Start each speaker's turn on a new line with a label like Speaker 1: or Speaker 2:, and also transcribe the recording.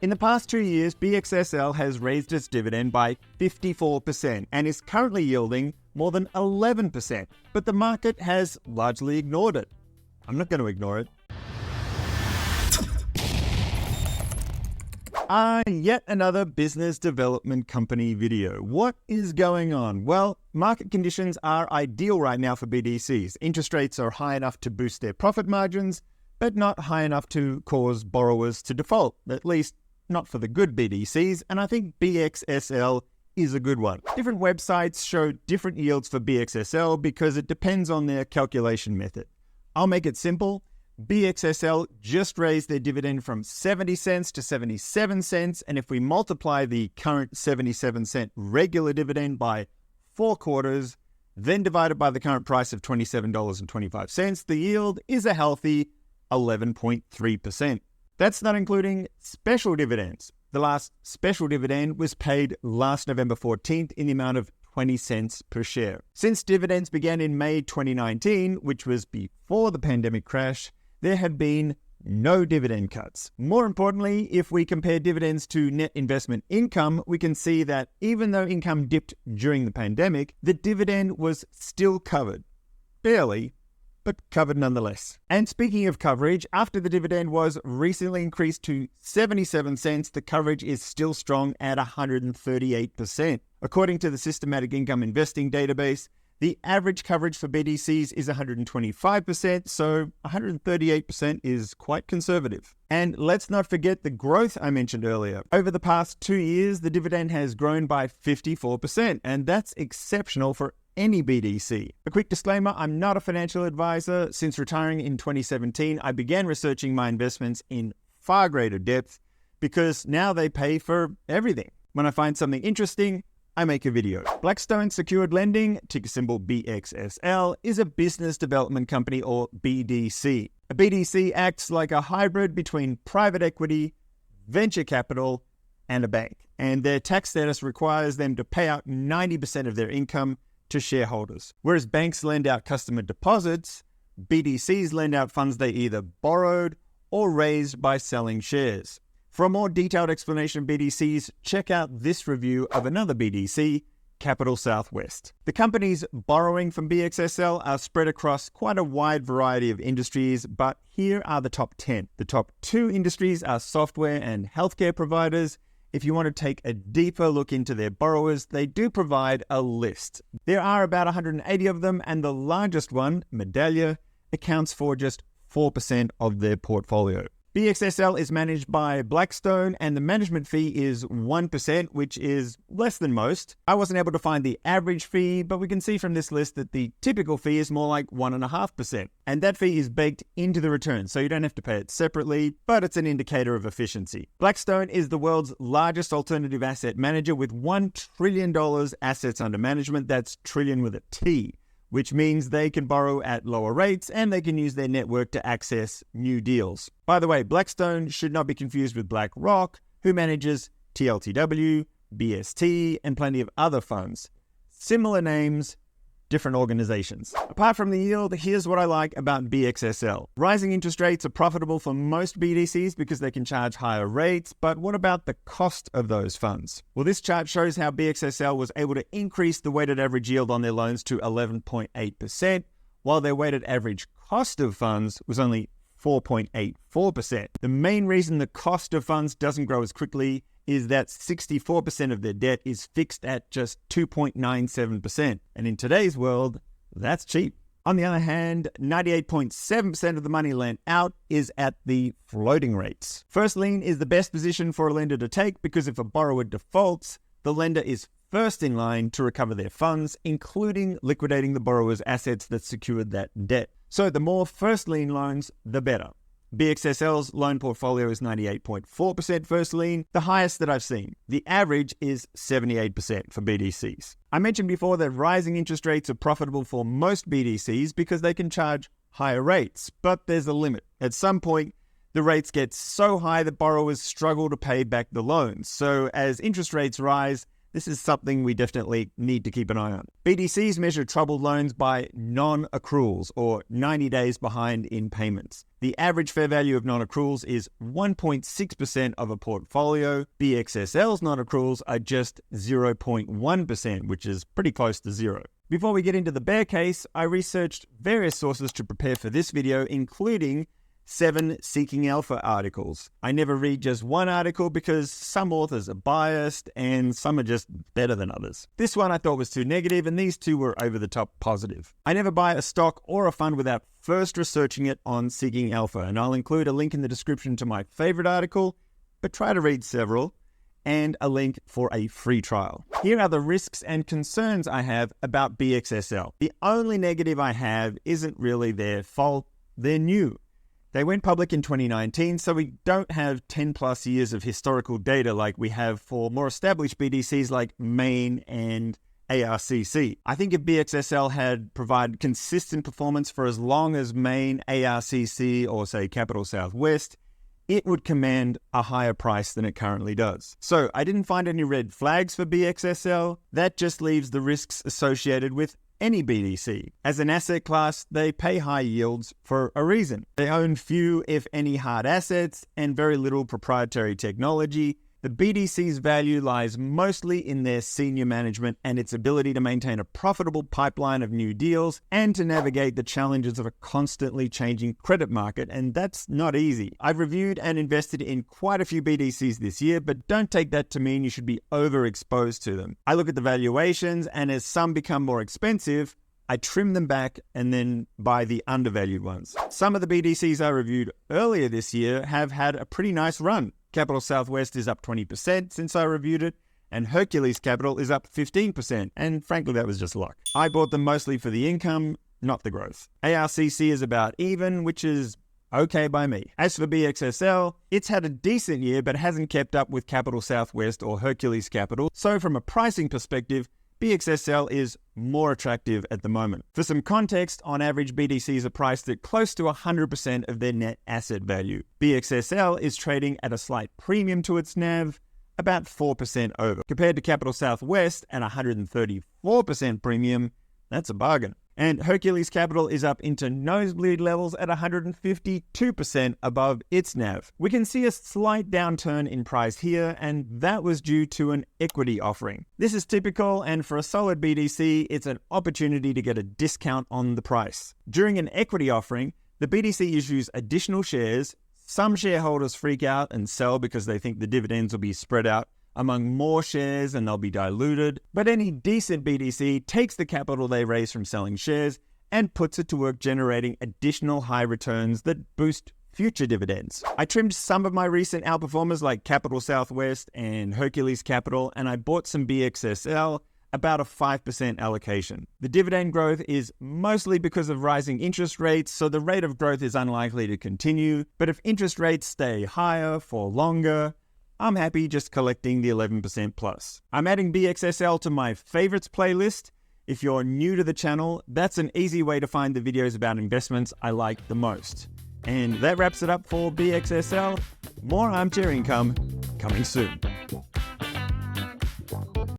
Speaker 1: In the past 2 years, BXSL has raised its dividend by 54% and is currently yielding more than 11%, but the market has largely ignored it. I'm not going to ignore it. Yet another business development company video. What is going on? Well, market conditions are ideal right now for BDCs. Interest rates are high enough to boost their profit margins, but not high enough to cause borrowers to default, at least not for the good BDCs, and I think BXSL is a good one. Different websites show different yields for BXSL because it depends on their calculation method. I'll make it simple. BXSL just raised their dividend from 70 cents to 77 cents, and if we multiply the current 77-cent regular dividend by 4 quarters, then divided by the current price of $27.25, the yield is a healthy 11.3%. That's not including special dividends. The last special dividend was paid last November 14th in the amount of 20 cents per share. Since dividends began in May 2019, which was before the pandemic crash, there have been no dividend cuts. More importantly, if we compare dividends to net investment income, we can see that even though income dipped during the pandemic, the dividend was still covered. Barely, but covered nonetheless. And speaking of coverage, after the dividend was recently increased to 77 cents, the coverage is still strong at 138%. According to the Systematic Income Investing database, the average coverage for BDCs is 125%, so 138% is quite conservative. And let's not forget the growth I mentioned earlier. Over the past 2 years, the dividend has grown by 54%, and that's exceptional for any BDC. A quick disclaimer, I'm not a financial advisor. Since retiring in 2017, I began researching my investments in far greater depth because now they pay for everything. When I find something interesting, I make a video. Blackstone Secured Lending, ticker symbol BXSL, is a business development company or BDC. A BDC acts like a hybrid between private equity, venture capital, and a bank. And their tax status requires them to pay out 90% of their income to shareholders. Whereas banks lend out customer deposits, BDCs lend out funds they either borrowed or raised by selling shares. For a more detailed explanation of BDCs, check out this review of another BDC, Capital Southwest. The companies borrowing from BXSL are spread across quite a wide variety of industries, but here are the top 10. The top 2 industries are software and healthcare providers. If you want to take a deeper look into their borrowers, they do provide a list. There are about 180 of them, and the largest one, Medallia, accounts for just 4% of their portfolio. BXSL is managed by Blackstone, and the management fee is 1%, which is less than most. I wasn't able to find the average fee, but we can see from this list that the typical fee is more like 1.5%. And that fee is baked into the return, so you don't have to pay it separately, but it's an indicator of efficiency. Blackstone is the world's largest alternative asset manager with $1 trillion assets under management. That's trillion with a T, which means they can borrow at lower rates and they can use their network to access new deals. By the way, Blackstone should not be confused with BlackRock, who manages TLTW, BST, and plenty of other funds. Similar names, different organizations. Apart from the yield, here's what I like about BXSL. Rising interest rates are profitable for most BDCs because they can charge higher rates, but what about the cost of those funds? Well, this chart shows how BXSL was able to increase the weighted average yield on their loans to 11.8%, while their weighted average cost of funds was only 4.84%. The main reason the cost of funds doesn't grow as quickly is that 64% of their debt is fixed at just 2.97%. And in today's world, that's cheap. On the other hand, 98.7% of the money lent out is at the floating rates. First lien is the best position for a lender to take because if a borrower defaults, the lender is first in line to recover their funds, including liquidating the borrower's assets that secured that debt. So the more first lien loans, the better. BXSL's loan portfolio is 98.4% first lien, the highest that I've seen. The average is 78% for BDCs. I mentioned before that rising interest rates are profitable for most BDCs because they can charge higher rates, but there's a limit. At some point, the rates get so high that borrowers struggle to pay back the loans. So as interest rates rise, This is something we definitely need to keep an eye on. BDCs measure troubled loans by non-accruals, or 90 days behind in payments. The average fair value of non-accruals is 1.6% of a portfolio. BXSL's non-accruals are just 0.1%, which is pretty close to zero. Before we get into the bear case, I researched various sources to prepare for this video, including 7 Seeking Alpha articles. I never read just one article because some authors are biased and some are just better than others. This one I thought was too negative and these 2 were over the top positive. I never buy a stock or a fund without first researching it on Seeking Alpha, and I'll include a link in the description to my favorite article, but try to read several, and a link for a free trial. Here are the risks and concerns I have about BXSL. The only negative I have isn't really their fault. They're new. They went public in 2019, so we don't have 10 plus years of historical data like we have for more established BDCs like Main and ARCC. I think if BXSL had provided consistent performance for as long as Main, ARCC, or say Capital Southwest, it would command a higher price than it currently does. So I didn't find any red flags for BXSL. That just leaves the risks associated with any BDC. As an asset class, they pay high yields for a reason. They own few, if any, hard assets and very little proprietary technology. The BDC's value lies mostly in their senior management and its ability to maintain a profitable pipeline of new deals and to navigate the challenges of a constantly changing credit market, and that's not easy. I've reviewed and invested in quite a few BDCs this year, but don't take that to mean you should be overexposed to them. I look at the valuations, and as some become more expensive, I trim them back and then buy the undervalued ones. Some of the BDCs I reviewed earlier this year have had a pretty nice run. Capital Southwest is up 20% since I reviewed it, and Hercules Capital is up 15%, and frankly that was just luck. I bought them mostly for the income, not the growth. ARCC is about even, which is okay by me. As for BXSL, it's had a decent year but hasn't kept up with Capital Southwest or Hercules Capital, so from a pricing perspective, BXSL is more attractive at the moment. For some context, on average, BDCs are priced at close to 100% of their net asset value. BXSL is trading at a slight premium to its NAV, about 4% over. Compared to Capital Southwest at 134% premium, that's a bargain. And Hercules Capital is up into nosebleed levels at 152% above its NAV. We can see a slight downturn in price here, and that was due to an equity offering. This is typical, and for a solid BDC, it's an opportunity to get a discount on the price. During an equity offering, the BDC issues additional shares. Some shareholders freak out and sell because they think the dividends will be spread out among more shares and they'll be diluted. But any decent BDC takes the capital they raise from selling shares and puts it to work generating additional high returns that boost future dividends. I trimmed some of my recent outperformers like Capital Southwest and Hercules Capital, and I bought some BXSL, about a 5% allocation. The dividend growth is mostly because of rising interest rates, so the rate of growth is unlikely to continue. But if interest rates stay higher for longer, I'm happy just collecting the 11% plus. I'm adding BXSL to my favorites playlist. If you're new to the channel, that's an easy way to find the videos about investments I like the most. And that wraps it up for BXSL. More armchair income coming soon.